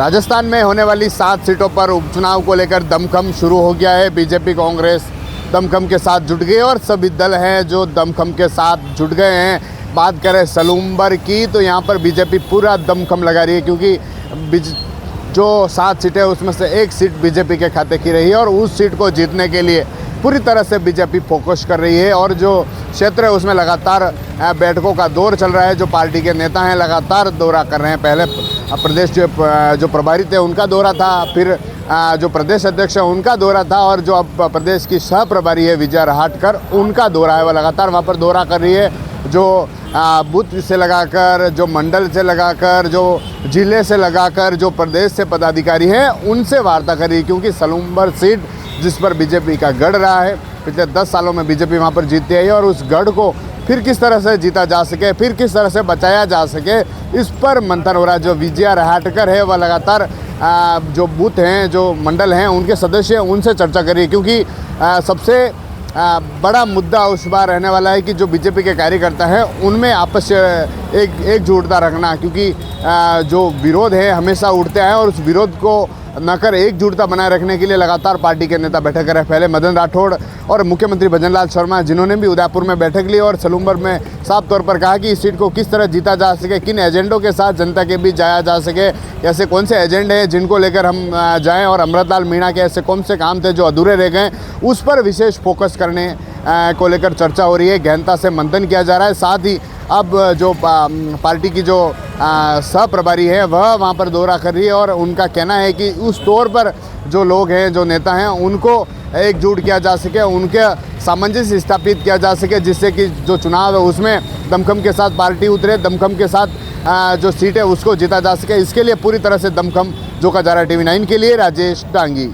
राजस्थान में होने वाली 7 सीटों पर उपचुनाव को लेकर दमखम शुरू हो गया है। बीजेपी कांग्रेस दमखम के साथ जुट गई और सभी दल हैं जो दमखम के साथ जुट गए हैं। बात करें सलूम्बर की तो यहाँ पर बीजेपी पूरा दमखम लगा रही है, क्योंकि जो 7 सीटें उसमें से एक सीट बीजेपी के खाते की रही है और उस सीट को जीतने के लिए पूरी तरह से बीजेपी फोकस कर रही है। और जो क्षेत्र है उसमें लगातार बैठकों का दौर चल रहा है। जो पार्टी के नेता हैं लगातार दौरा कर रहे हैं। पहले प्रदेश जो प्रभारी थे उनका दौरा था, फिर जो प्रदेश अध्यक्ष है उनका दौरा था, और जो अब प्रदेश की सह प्रभारी है विजया रहाटकर उनका दौरा है। वह लगातार वहाँ पर दौरा कर रही है। जो बूथ से लगाकर, जो मंडल से लगाकर, जो जिले से लगाकर, जो प्रदेश से पदाधिकारी हैं उनसे वार्ता कर रही है, क्योंकि सलूम्बर सीट जिस पर बीजेपी का गढ़ रहा है, पिछले 10 सालों में बीजेपी वहाँ पर जीतती है, और उस गढ़ को फिर किस तरह से जीता जा सके, फिर किस तरह से बचाया जा सके, इस पर मंथन हो रहा है। जो विजया रहाटकर है वह लगातार जो बूथ हैं, जो मंडल हैं, उनके सदस्य हैं उनसे चर्चा करिए, क्योंकि सबसे बड़ा मुद्दा उस बार रहने वाला है कि जो बीजेपी के कार्यकर्ता हैं उनमें आपस एकजुटता रखना, क्योंकि जो विरोध है हमेशा उठते हैं, और उस विरोध को न कर एकजुटता बनाए रखने के लिए लगातार पार्टी के नेता बैठक कर रहे हैं। पहले मदन राठौड़ और मुख्यमंत्री भजनलाल शर्मा, जिन्होंने भी उदयपुर में बैठक ली और सलूम्बर में साफ तौर पर कहा कि इस सीट को किस तरह जीता जा सके, किन एजेंडों के साथ जनता के बीच जाया जा सके, ऐसे कौन से एजेंडे हैं जिनको लेकर हम जाएं, और अमृतलाल मीणा के ऐसे कौन से काम थे जो अधूरे रह गए, उस पर विशेष फोकस करने को लेकर चर्चा हो रही है। गहनता से मंथन किया जा रहा है। साथ ही अब जो पार्टी की जो सह प्रभारी है वह वहाँ पर दौरा कर रही है, और उनका कहना है कि उस तौर पर जो लोग हैं, जो नेता हैं, उनको एकजुट किया जा सके, उनके सामंजस्य स्थापित किया जा सके, जिससे कि जो चुनाव है उसमें दमखम के साथ पार्टी उतरे, दमखम के साथ जो सीट है उसको जीता जा सके। इसके लिए पूरी तरह से दमखम झोंका जा रहा है। TV9 के लिए राजेश डांगी।